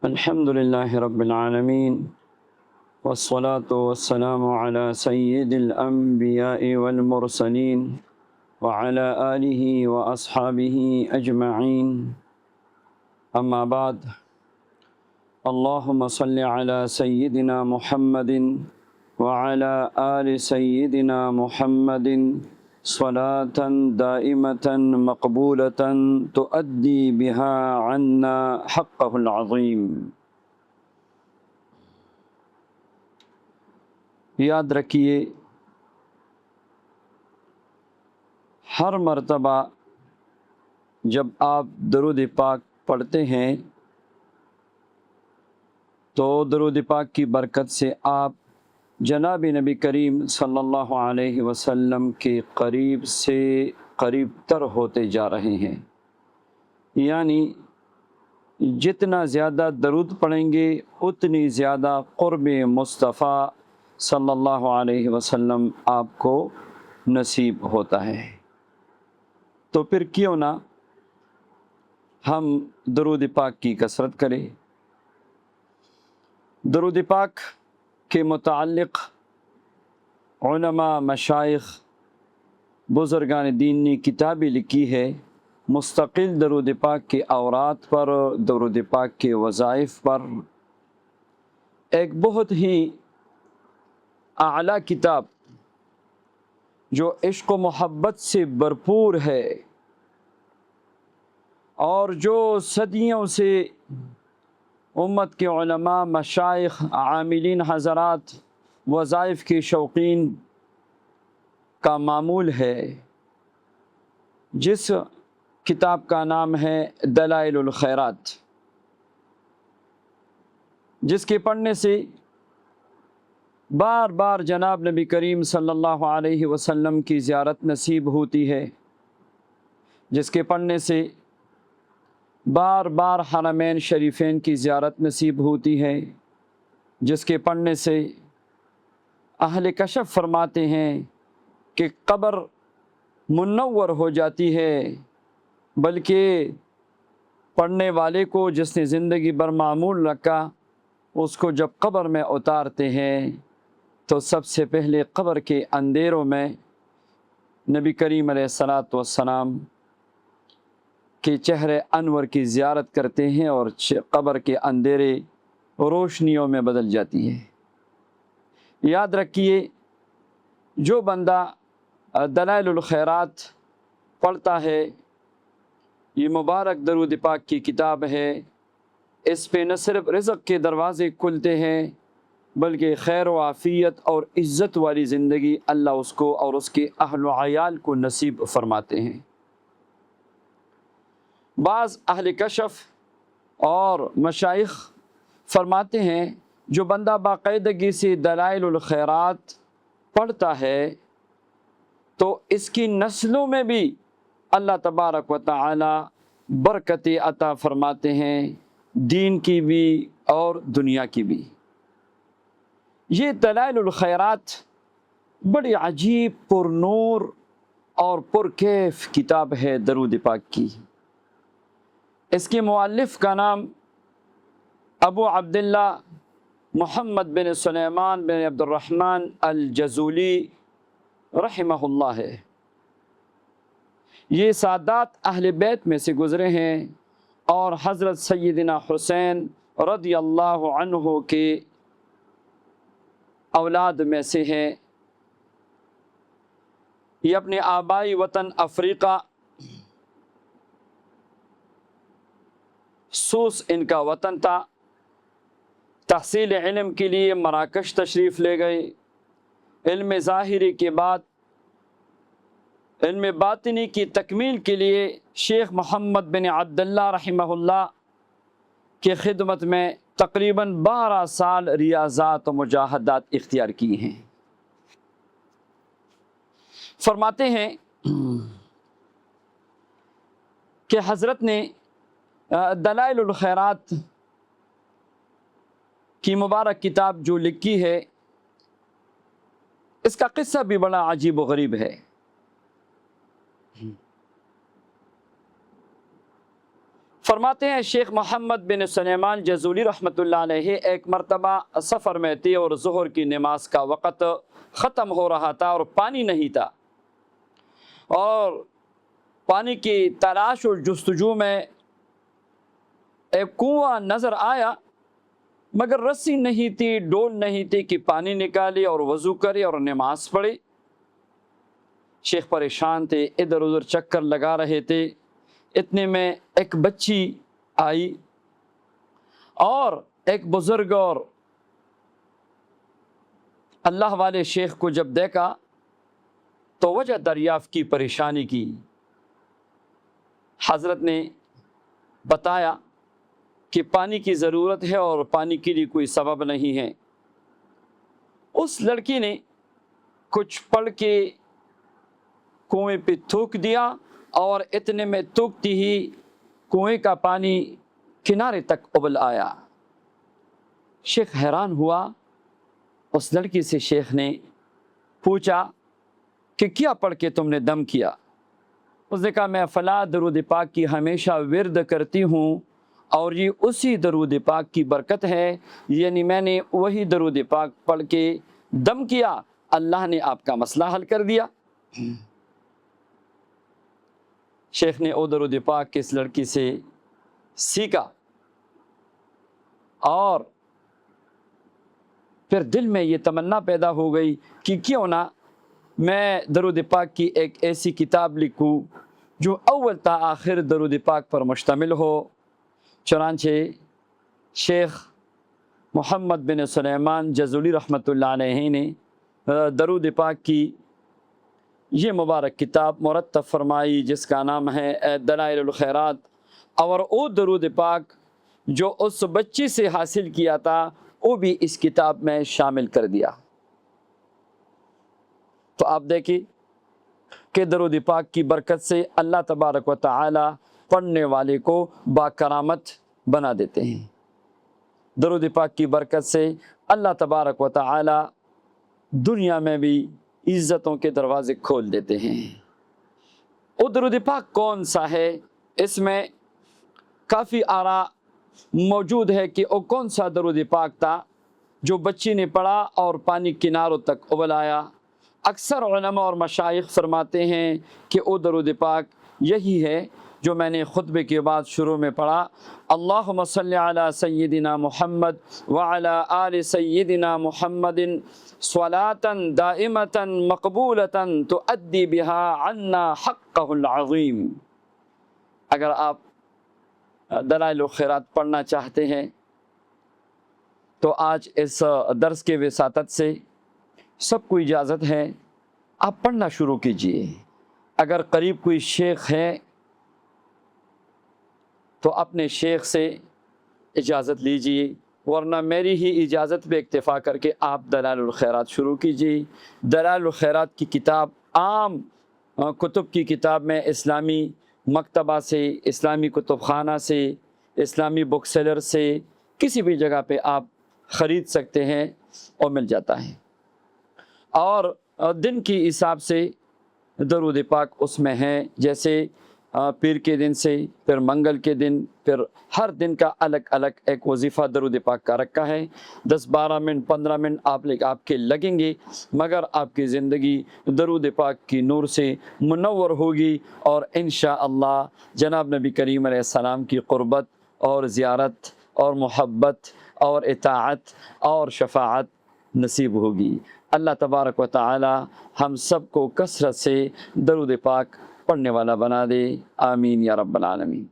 الحمد لله رب العالمين والصلاة والسلام على سيد الأنبياء والمرسلين وعلى آله وأصحابه أجمعين أما بعد اللهم صل على سيدنا محمد وعلى آل سيدنا محمد صلاة دائمة مقبولة تؤدي بها عنا حقه العظيم۔ یاد رکھیے، ہر مرتبہ جب آپ درود پاک پڑھتے ہیں تو درود پاک کی برکت سے آپ جناب نبی کریم صلی اللہ علیہ وسلم کے قریب سے قریب تر ہوتے جا رہے ہیں، یعنی جتنا زیادہ درود پڑھیں گے اتنی زیادہ قرب مصطفیٰ صلی اللہ علیہ وسلم آپ کو نصیب ہوتا ہے۔ تو پھر کیوں نہ ہم درود پاک کی کثرت کریں۔ درود پاک کے متعلق علماء، مشائخ، بزرگان دین نے کتابیں لکھی ہے، مستقل درود پاک کے اوراد پر، درود پاک کے وظائف پر۔ ایک بہت ہی اعلیٰ کتاب جو عشق و محبت سے بھرپور ہے اور جو صدیوں سے امت کے علماء، مشائخ، عاملین حضرات، وظائف کے شوقین کا معمول ہے، جس کتاب کا نام ہے دلائل الخیرات، جس کے پڑھنے سے بار بار جناب نبی کریم صلی اللہ علیہ وسلم کی زیارت نصیب ہوتی ہے، جس کے پڑھنے سے بار بار حرمین شریفین کی زیارت نصیب ہوتی ہے، جس کے پڑھنے سے اہل کشف فرماتے ہیں کہ قبر منور ہو جاتی ہے، بلکہ پڑھنے والے کو جس نے زندگی بھر معمول رکھا، اس کو جب قبر میں اتارتے ہیں تو سب سے پہلے قبر کے اندھیروں میں نبی کریم علیہ الصلاۃ والسلام کے چہرے انور کی زیارت کرتے ہیں اور قبر کے اندھیرے روشنیوں میں بدل جاتی ہے۔ یاد رکھیے، جو بندہ دلائل الخیرات پڑھتا ہے، یہ مبارک درود پاک کی کتاب ہے، اس پہ نہ صرف رزق کے دروازے کھلتے ہیں بلکہ خیر و عافیت اور عزت والی زندگی اللہ اس کو اور اس کے اہل و عیال کو نصیب فرماتے ہیں۔ بعض اہل کشف اور مشائخ فرماتے ہیں، جو بندہ باقاعدگی سے دلائل الخیرات پڑھتا ہے تو اس کی نسلوں میں بھی اللہ تبارک و تعالی برکتیں عطا فرماتے ہیں، دین کی بھی اور دنیا کی بھی۔ یہ دلائل الخیرات بڑی عجیب، پر نور اور پر کیف کتاب ہے درود پاک کی۔ اس کے مؤلف کا نام ابو عبداللہ محمد بن سلیمان بن عبد الرحمن الجزولی رحمہ اللہ ہے۔ یہ سادات اہل بیت میں سے گزرے ہیں اور حضرت سیدنا حسین رضی اللہ عنہ کے اولاد میں سے ہیں۔ یہ اپنے آبائی وطن افریقہ، سوس ان کا وطن تھا، تحصیل علم کے لیے مراکش تشریف لے گئے۔ علم ظاہری کے بعد علم باطنی کی تکمیل کے لیے شیخ محمد بن عبداللہ رحمہ اللہ کی خدمت میں تقریباً 12 سال ریاضات و مجاہدات اختیار کی ہیں۔ فرماتے ہیں کہ حضرت نے دلائل الخیرات کی مبارک کتاب جو لکھی ہے، اس کا قصہ بھی بڑا عجیب و غریب ہے۔ فرماتے ہیں شیخ محمد بن سلیمان جزولی رحمۃ اللہ علیہ ایک مرتبہ سفر میں تھے اور ظہر کی نماز کا وقت ختم ہو رہا تھا اور پانی نہیں تھا، اور پانی کی تلاش اور جستجو میں ایک کنواں نظر آیا، مگر رسی نہیں تھی، ڈول نہیں تھی کہ پانی نکالے اور وضو کرے اور نماز پڑھے۔ شیخ پریشان تھے، ادھر ادھر چکر لگا رہے تھے، اتنے میں ایک بچی آئی اور ایک بزرگ اور اللہ والے شیخ کو جب دیکھا تو وجہ دریافت کی، پریشانی کی۔ حضرت نے بتایا کہ پانی کی ضرورت ہے اور پانی کے لیے کوئی سبب نہیں ہے۔ اس لڑکی نے کچھ پڑھ کے کنویں پہ تھوک دیا اور اتنے میں تھوکتی ہی کنویں کا پانی کنارے تک ابل آیا۔ شیخ حیران ہوا، اس لڑکی سے شیخ نے پوچھا کہ کیا پڑھ کے تم نے دم کیا؟ اس نے کہا میں فلاں درود پاک کی ہمیشہ ورد کرتی ہوں اور یہ اسی درود پاک کی برکت ہے، یعنی میں نے وہی درود پاک پڑھ کے دم کیا، اللہ نے آپ کا مسئلہ حل کر دیا۔ شیخ نے او درود پاک اس لڑکی سے سیکھا اور پھر دل میں یہ تمنا پیدا ہو گئی کہ کیوں نہ میں درود پاک کی ایک ایسی کتاب لکھوں جو اول تا آخر درود پاک پر مشتمل ہو۔ چنانچہ شیخ محمد بن سلیمان جزولی رحمۃ اللہ علیہ نے درود پاک کی یہ مبارک کتاب مرتب فرمائی جس کا نام ہے دلائل الخیرات، اور وہ درود پاک جو اس بچی سے حاصل کیا تھا وہ بھی اس کتاب میں شامل کر دیا۔ تو آپ دیکھیں کہ درود پاک کی برکت سے اللہ تبارک و تعالی پڑھنے والے کو باکرامت بنا دیتے ہیں۔ درود پاک کی برکت سے اللہ تبارک و تعالی دنیا میں بھی عزتوں کے دروازے کھول دیتے ہیں۔ وہ درود پاک کون سا ہے؟ اس میں کافی آراء موجود ہے کہ وہ کون سا درود پاک تھا جو بچی نے پڑھا اور پانی کناروں تک ابل آیا۔ اکثر علماء اور مشائخ فرماتے ہیں کہ وہ درود پاک یہی ہے جو میں نے خطبے کے بعد شروع میں پڑھا، اللہم صلی علی سیدنا محمد وعلی آل سیدنا محمد صلاۃ دائمۃ مقبولۃ تؤدی بها عنا حقہ العظیم۔ اگر آپ دلائل الخیرات پڑھنا چاہتے ہیں تو آج اس درس کے وساطت سے سب کو اجازت ہے، آپ پڑھنا شروع کیجئے۔ اگر قریب کوئی شیخ ہے تو اپنے شیخ سے اجازت لیجئے، ورنہ میری ہی اجازت پہ اکتفا کر کے آپ دلائل الخیرات شروع کیجئے۔ دلائل الخیرات کی کتاب عام کتب کی کتاب میں اسلامی مکتبہ سے، اسلامی کتب خانہ سے، اسلامی بک سیلر سے کسی بھی جگہ پہ آپ خرید سکتے ہیں اور مل جاتا ہے، اور دن کی حساب سے درود پاک اس میں ہے، جیسے پیر کے دن سے، پھر منگل کے دن، پھر ہر دن کا الگ الگ ایک وظیفہ درود پاک کا رکھا ہے۔ 10-12 منٹ 15 منٹ آپ کے لگیں گے، مگر آپ کی زندگی درود پاک کی نور سے منور ہوگی، اور انشاءاللہ جناب نبی کریم علیہ السلام کی قربت اور زیارت اور محبت اور اطاعت اور شفاعت نصیب ہوگی۔ اللہ تبارک و تعالی ہم سب کو کثرت سے درود پاک پڑھنے والا بنا دے، آمین یا رب العالمین۔